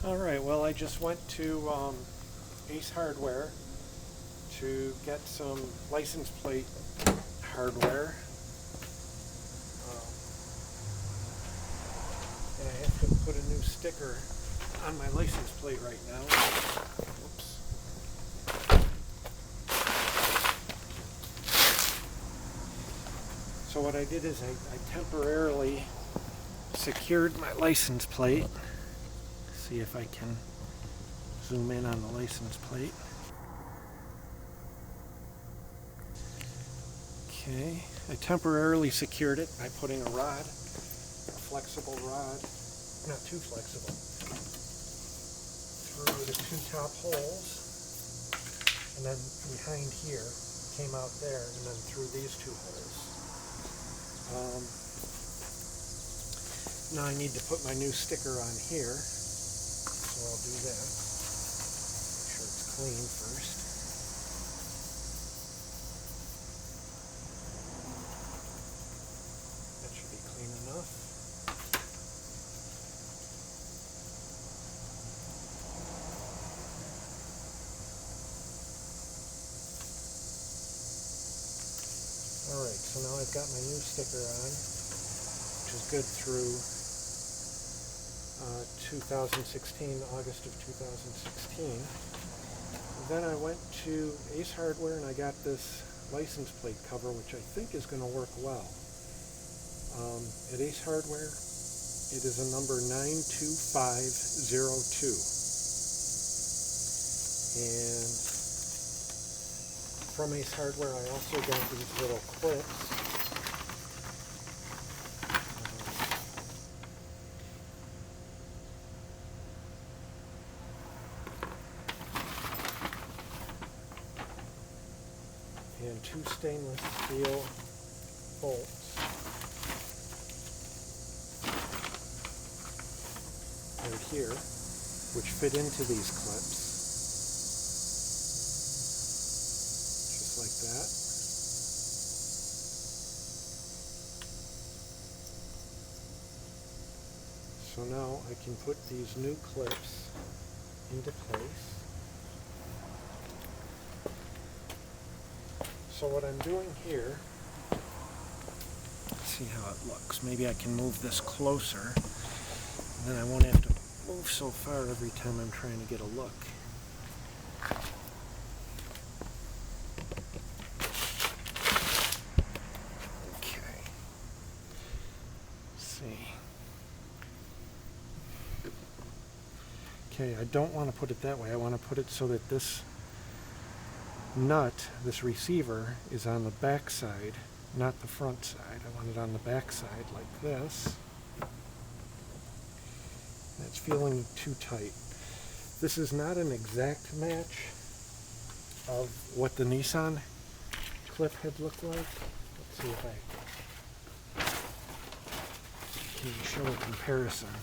Alright, well, I just went to Ace Hardware to get some license plate hardware. And I have to put a new sticker on my license plate right now. Whoops. So what I did is I temporarily secured my license plate. See if I can zoom in on the license plate. Okay, I temporarily secured it by putting a rod, a flexible rod, not too flexible, through the two top holes, and then behind here, came out there, and then through these two holes. Now I need to put my new sticker on here. So I'll do that. Make sure it's clean first. That should be clean enough. Alright, so now I've got my new sticker on, which is good through 2016, August of 2016. And then I went to Ace Hardware and I got this license plate cover, which I think is going to work well. At Ace Hardware, it is a number 92502. And from Ace Hardware, I also got these little clips. And two stainless steel bolts right here, which fit into these clips, just like that. So now I can put these new clips into place. So what I'm doing here, let's see how it looks. Maybe I can move this closer, and then I won't have to move so far every time I'm trying to get a look. Okay. Let's see. Okay, I don't want to put it that way. I want to put it so that this nut, this receiver, is on the back side, not the front side. I want it on the back side like this. It's feeling too tight. This is not an exact match of what the Nissan clip had looked like. Let's see if I can show a comparison.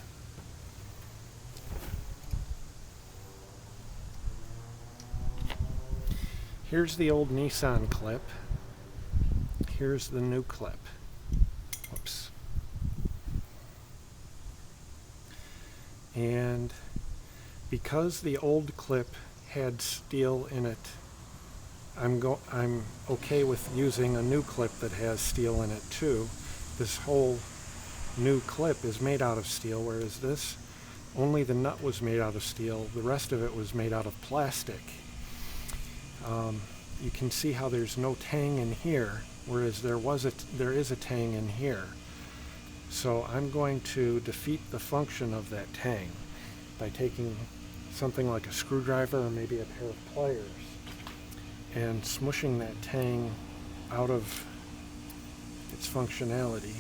Here's the old Nissan clip. Here's the new clip. Whoops. And because the old clip had steel in it, I'm okay with using a new clip that has steel in it too. This whole new clip is made out of steel, whereas this, only the nut was made out of steel. The rest of it was made out of plastic. You can see how there's no tang in here, whereas there is a tang in here. So I'm going to defeat the function of that tang by taking something like a screwdriver or maybe a pair of pliers and smushing that tang out of its functionality.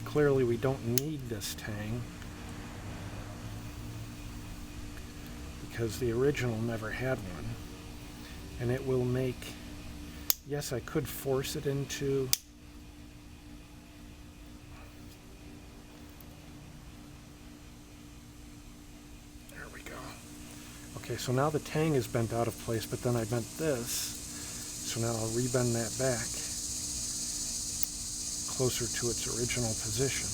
Clearly we don't need this tang because the original never had one, and it will make, yes, I could force it into Okay, so now the tang is bent out of place, but then I bent this, so now I'll rebend that back. closer to its original position.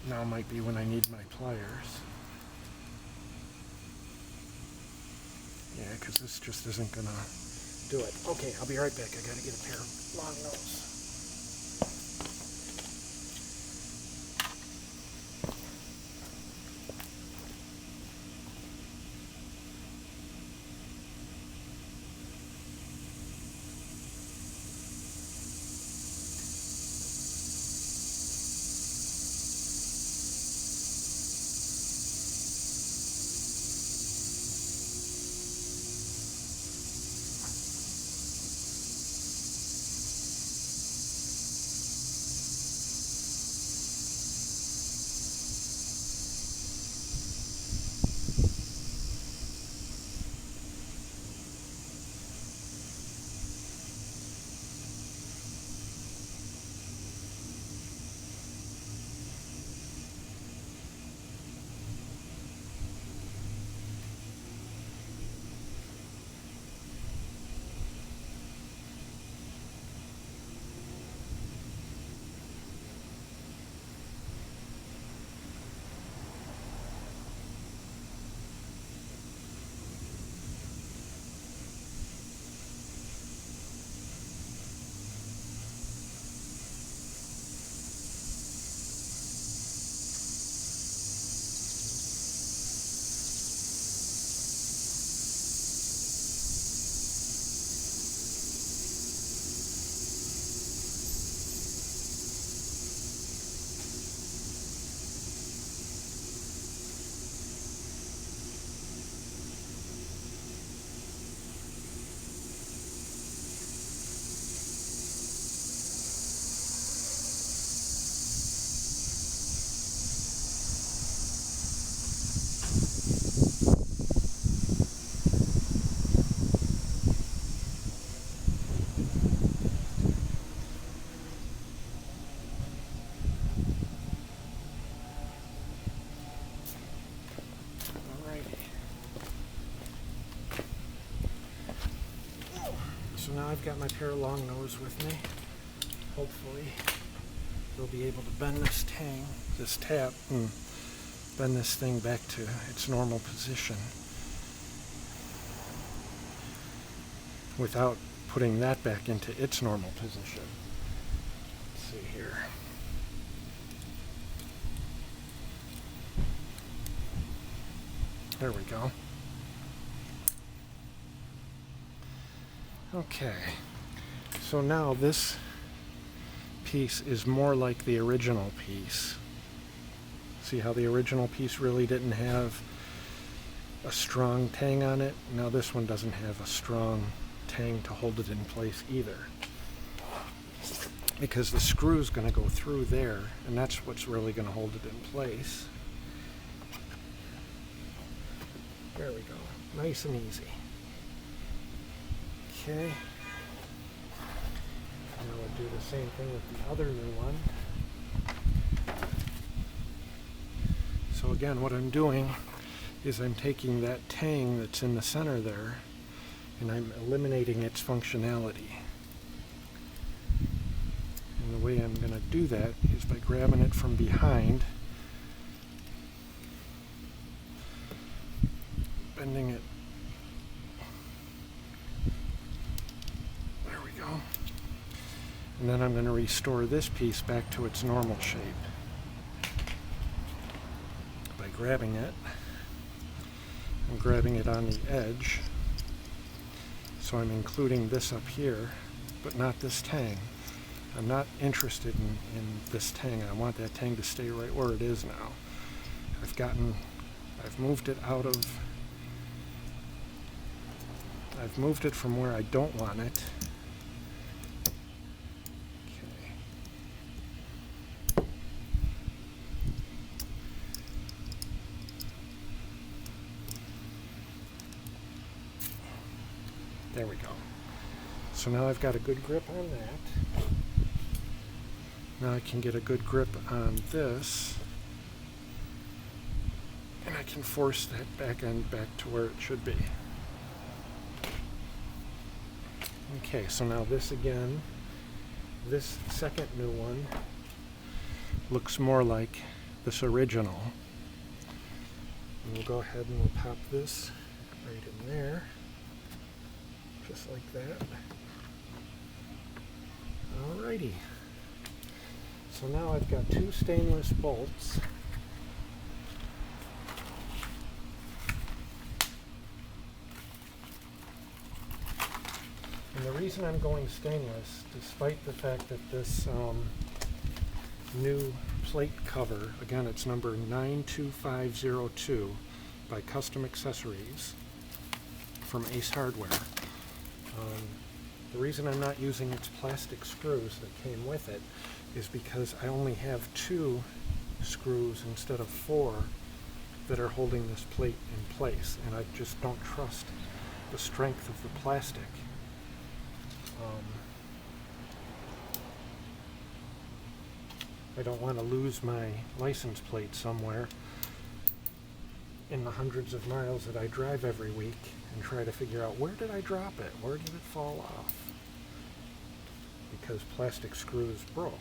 Now might be when I need my pliers. Yeah, because this just isn't gonna do it. Okay, I'll be right back. I gotta get a pair of long nose. So now I've got my pair of long nose with me. Hopefully we'll be able to bend this tap, and bend this thing back to its normal position without putting that back into its normal position. Let's see here. There we go. Okay, so now this piece is more like the original piece. See how the original piece really didn't have a strong tang on it? Now this one doesn't have a strong tang to hold it in place either, because the screw's going to go through there, and that's what's really going to hold it in place. There we go, nice and easy. Okay, and I'll do the same thing with the other new one. So again, what I'm doing is I'm taking that tang that's in the center there and I'm eliminating its functionality. And the way I'm going to do that is by grabbing it from behind, bending it. And then I'm going to restore this piece back to its normal shape by grabbing it and grabbing it on the edge. So I'm including this up here, but not this tang. I'm not interested in this tang. I want that tang to stay right where it is now. I've moved it from where I don't want it. There we go. So now I've got a good grip on that. Now I can get a good grip on this, and I can force that back end back to where it should be. Okay, so now this again, this second new one looks more like this original. And we'll go ahead and we'll pop this right in there, just like that. Alrighty. So now I've got two stainless bolts. And the reason I'm going stainless, despite the fact that this new plate cover, again it's number 92502 by Custom Accessories from Ace Hardware. The reason I'm not using its plastic screws that came with it is because I only have 2 screws instead of 4 that are holding this plate in place, and I just don't trust the strength of the plastic. I don't want to lose my license plate somewhere in the hundreds of miles that I drive every week and try to figure out, where did I drop it? Where did it fall off? Because plastic screws broke.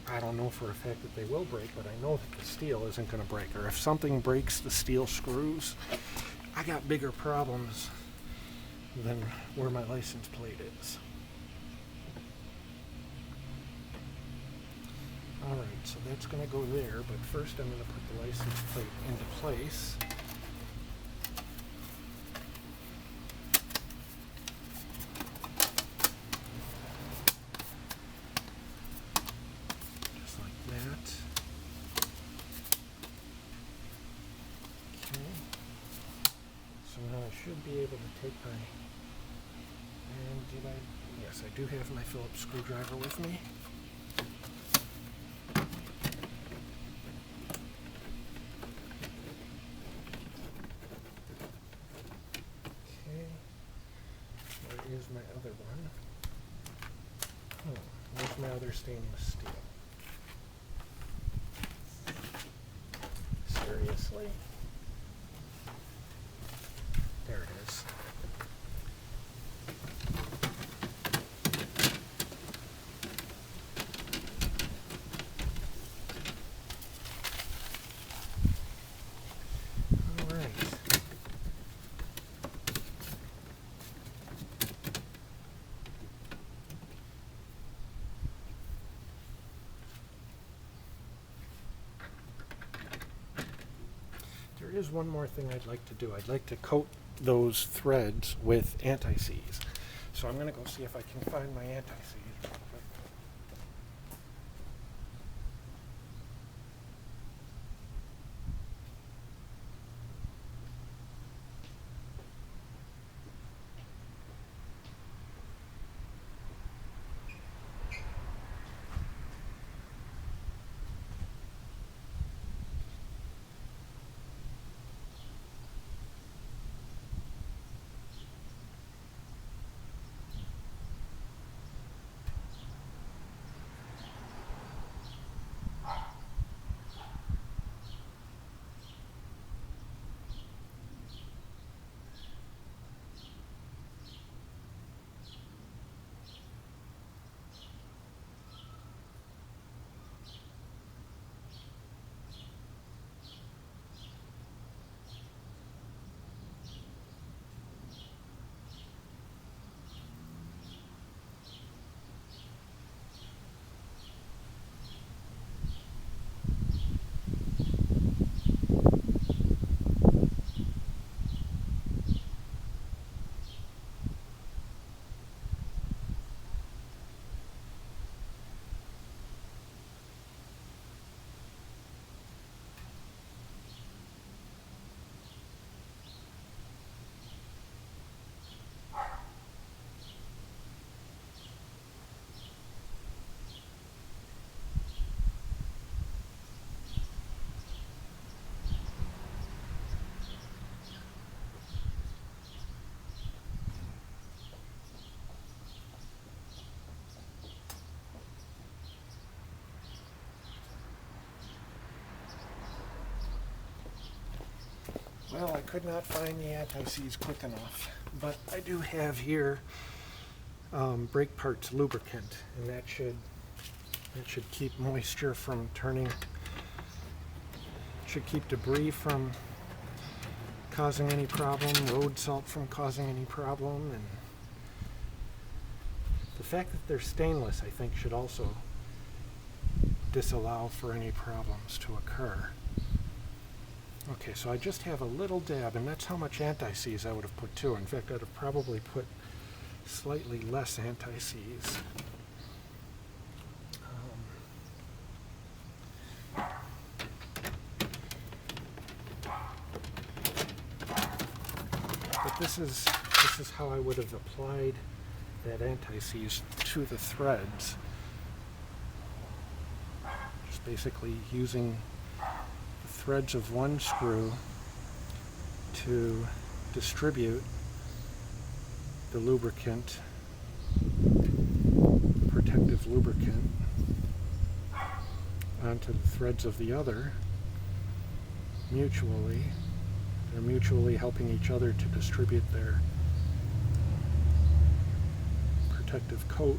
I don't know for a fact that they will break, but I know that the steel isn't going to break. Or if something breaks the steel screws, I got bigger problems than where my license plate is. Alright, so that's going to go there, but first I'm going to put the license plate into place. Just like that. Okay. So now I should be able to take my... And did I... Yes, I do have my Phillips screwdriver with me. Here's my other one. Oh, there's my other stainless steel. Seriously? There it is. All right. There is one more thing I'd like to do. I'd like to coat those threads with anti-seize. So I'm going to go see if I can find my anti-seize real quick. Well, I could not find the anti-seize quick enough, but I do have here brake parts lubricant, and that should keep moisture from turning, should keep debris from causing any problem, road salt from causing any problem, and the fact that they're stainless, I think, should also disallow for any problems to occur. Okay, so I just have a little dab, and that's how much anti-seize I would have put too. In fact, I'd have probably put slightly less anti-seize. But this is how I would have applied that anti-seize to the threads. Just basically using the threads of one screw to distribute the lubricant, protective lubricant, onto the threads of the other mutually. They're mutually helping each other to distribute their protective coat.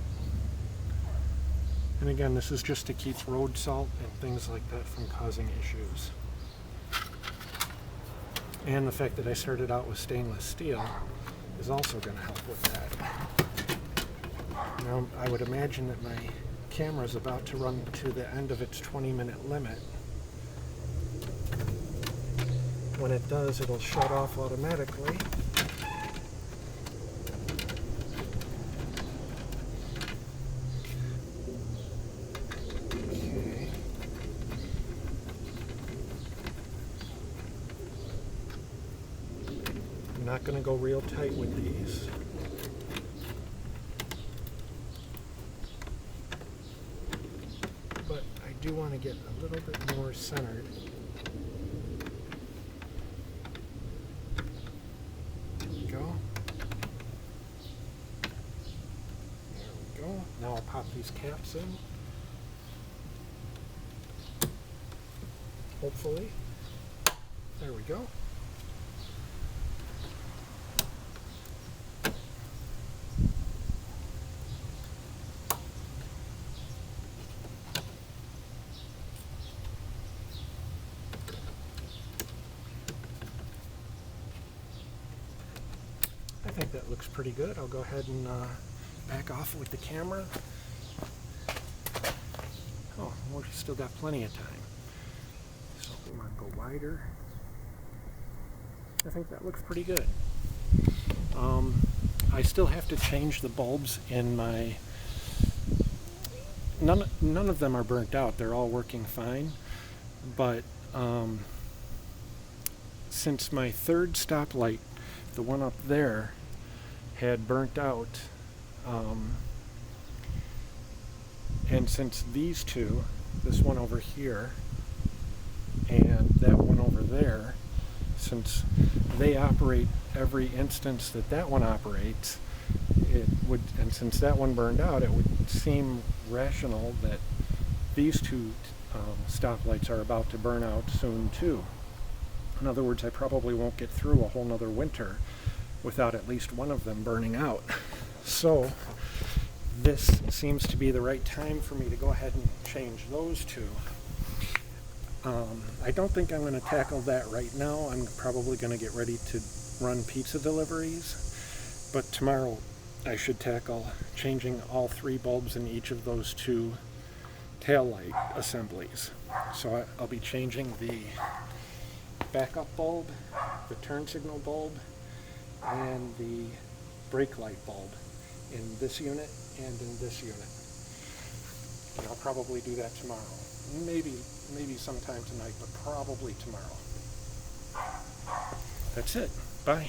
And again, this is just to keep road salt and things like that from causing issues. And the fact that I started out with stainless steel is also going to help with that. Now, I would imagine that my camera is about to run to the end of its 20-minute limit. When it does, it'll shut off automatically. Okay. I'm not going to go real tight with these. But I do want to get a little bit more centered. Now I'll pop these caps in, hopefully. There we go. I think that looks pretty good. I'll go ahead and back off with the camera. Oh, we've still got plenty of time. So we want to go wider. I think that looks pretty good. I still have to change the bulbs in my... None of them are burnt out. They're all working fine. But since my third stoplight, the one up there, had burnt out, and since these two, this one over here and that one over there, since they operate every instance that that one operates, it would, and since that one burned out, it would seem rational that these two stoplights are about to burn out soon too. In other words, I probably won't get through a whole nother winter without at least one of them burning out. So this seems to be the right time for me to go ahead and change those two. I don't think I'm going to tackle that right now. I'm probably going to get ready to run pizza deliveries, but tomorrow I should tackle changing all three bulbs in each of those two taillight assemblies. So I'll be changing the backup bulb, the turn signal bulb, and the brake light bulb in this unit and in this unit. And I'll probably do that tomorrow. Maybe sometime tonight, but probably tomorrow. That's it. Bye.